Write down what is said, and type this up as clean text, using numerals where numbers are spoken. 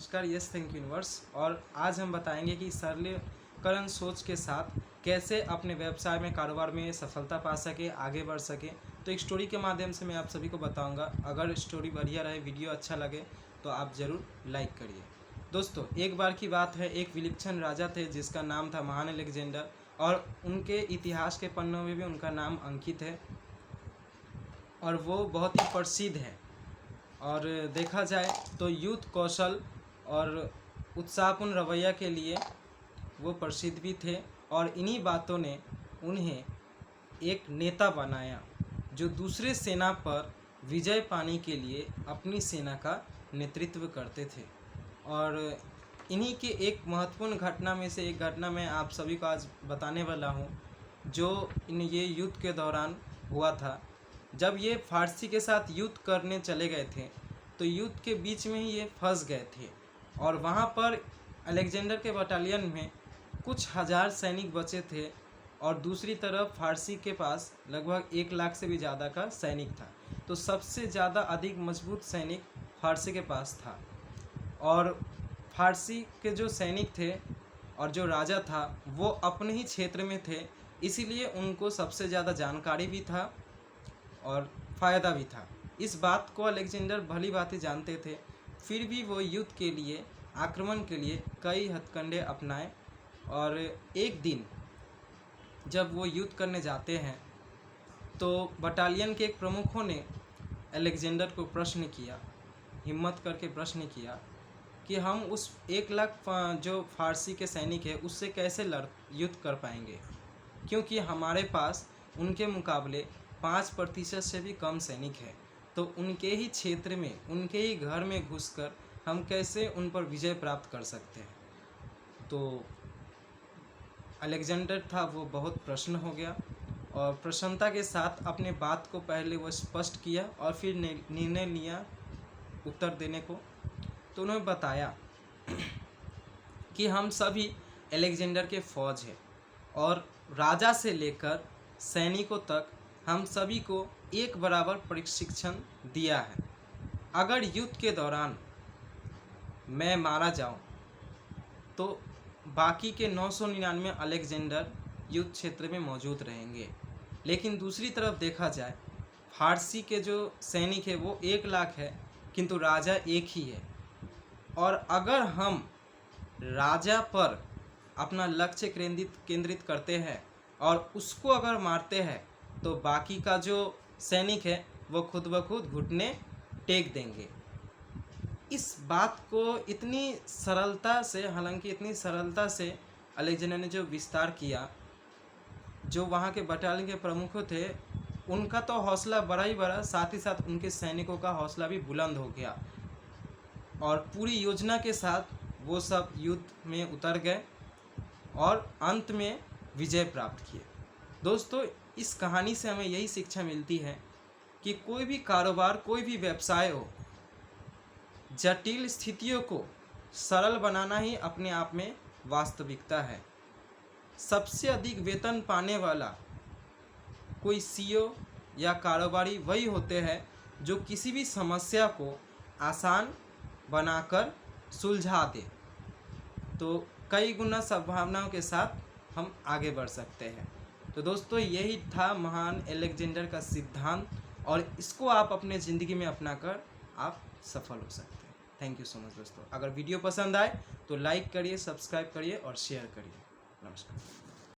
नमस्कार, yes thank universe. और आज हम बताएंगे कि सरलीकरण सोच के साथ कैसे अपने व्यवसाय में कारोबार में सफलता पा सके, आगे बढ़ सके। तो एक स्टोरी के माध्यम से मैं आप सभी को बताऊंगा। अगर स्टोरी बढ़िया रहे, वीडियो अच्छा लगे तो आप ज़रूर लाइक करिए। दोस्तों, एक बार की बात है, एक विलक्षण राजा थे जिसका नाम था महान अलेक्जेंडर, और उनके इतिहास के पन्नों में भी उनका नाम अंकित है और वो बहुत ही प्रसिद्ध है। और देखा जाए तो युद्ध कौशल और उत्साहपूर्ण रवैया के लिए वो प्रसिद्ध भी थे, और इन्हीं बातों ने उन्हें एक नेता बनाया जो दूसरे सेना पर विजय पाने के लिए अपनी सेना का नेतृत्व करते थे। और इन्हीं के एक महत्वपूर्ण घटना में से एक घटना मैं आप सभी को आज बताने वाला हूँ, जो ये युद्ध के दौरान हुआ था। जब ये फारसी के साथ युद्ध करने चले गए थे तो युद्ध के बीच में ही ये फंस गए थे, और वहाँ पर अलेक्जेंडर के बटालियन में कुछ हज़ार सैनिक बचे थे, और दूसरी तरफ फारसी के पास लगभग 1 लाख से भी ज़्यादा का सैनिक था। तो सबसे ज़्यादा अधिक मजबूत सैनिक फारसी के पास था, और फारसी के जो सैनिक थे और जो राजा था वो अपने ही क्षेत्र में थे, इसीलिए उनको सबसे ज़्यादा जानकारी भी था और फ़ायदा भी था। इस बात को अलेक्जेंडर भली भांति जानते थे, फिर भी वो युद्ध के लिए, आक्रमण के लिए कई हथकंडे अपनाए। और एक दिन जब वो युद्ध करने जाते हैं तो बटालियन के एक प्रमुखों ने अलेक्जेंडर को प्रश्न किया, हिम्मत करके प्रश्न किया कि हम उस 1 लाख जो फारसी के सैनिक है उससे कैसे युद्ध कर पाएंगे, क्योंकि हमारे पास उनके मुकाबले 5% से भी कम सैनिक है। तो उनके ही क्षेत्र में, उनके ही घर में घुसकर हम कैसे उन पर विजय प्राप्त कर सकते हैं। तो अलेक्जेंडर था वो बहुत प्रसन्न हो गया, और प्रसन्नता के साथ अपने बात को पहले वो स्पष्ट किया और फिर निर्णय लिया उत्तर देने को। तो उन्होंने बताया कि हम सभी अलेक्जेंडर के फौज हैं, और राजा से लेकर सैनिकों तक हम सभी को एक बराबर प्रशिक्षण दिया है। अगर युद्ध के दौरान मैं मारा जाऊं तो बाकी के 999 अलेक्जेंडर युद्ध क्षेत्र में मौजूद रहेंगे। लेकिन दूसरी तरफ देखा जाए, फारसी के जो सैनिक है वो 1 लाख है, किंतु राजा एक ही है। और अगर हम राजा पर अपना लक्ष्य केंद्रित करते हैं और उसको अगर मारते हैं तो बाकी का जो सैनिक है वो खुद ब खुद घुटने टेक देंगे। इस बात को इतनी सरलता से, हालांकि इतनी सरलता से अलेक्जेंडर ने जो विस्तार किया, जो वहाँ के बटालियन के प्रमुख थे उनका तो हौसला बड़ा ही बड़ा, साथ ही साथ उनके सैनिकों का हौसला भी बुलंद हो गया, और पूरी योजना के साथ वो सब युद्ध में उतर गए और अंत में विजय प्राप्त किए। दोस्तों, इस कहानी से हमें यही शिक्षा मिलती है कि कोई भी कारोबार, कोई भी व्यवसाय हो, जटिल स्थितियों को सरल बनाना ही अपने आप में वास्तविकता है। सबसे अधिक वेतन पाने वाला कोई सीईओ या कारोबारी वही होते हैं जो किसी भी समस्या को आसान बनाकर सुलझा दे। तो कई गुना संभावनाओं के साथ हम आगे बढ़ सकते हैं। तो दोस्तों, यही था महान अलेक्जेंडर का सिद्धांत, और इसको आप अपने ज़िंदगी में अपनाकर आप सफल हो सकते हैं। थैंक यू सो मच दोस्तों। अगर वीडियो पसंद आए तो लाइक करिए, सब्सक्राइब करिए और शेयर करिए। नमस्कार।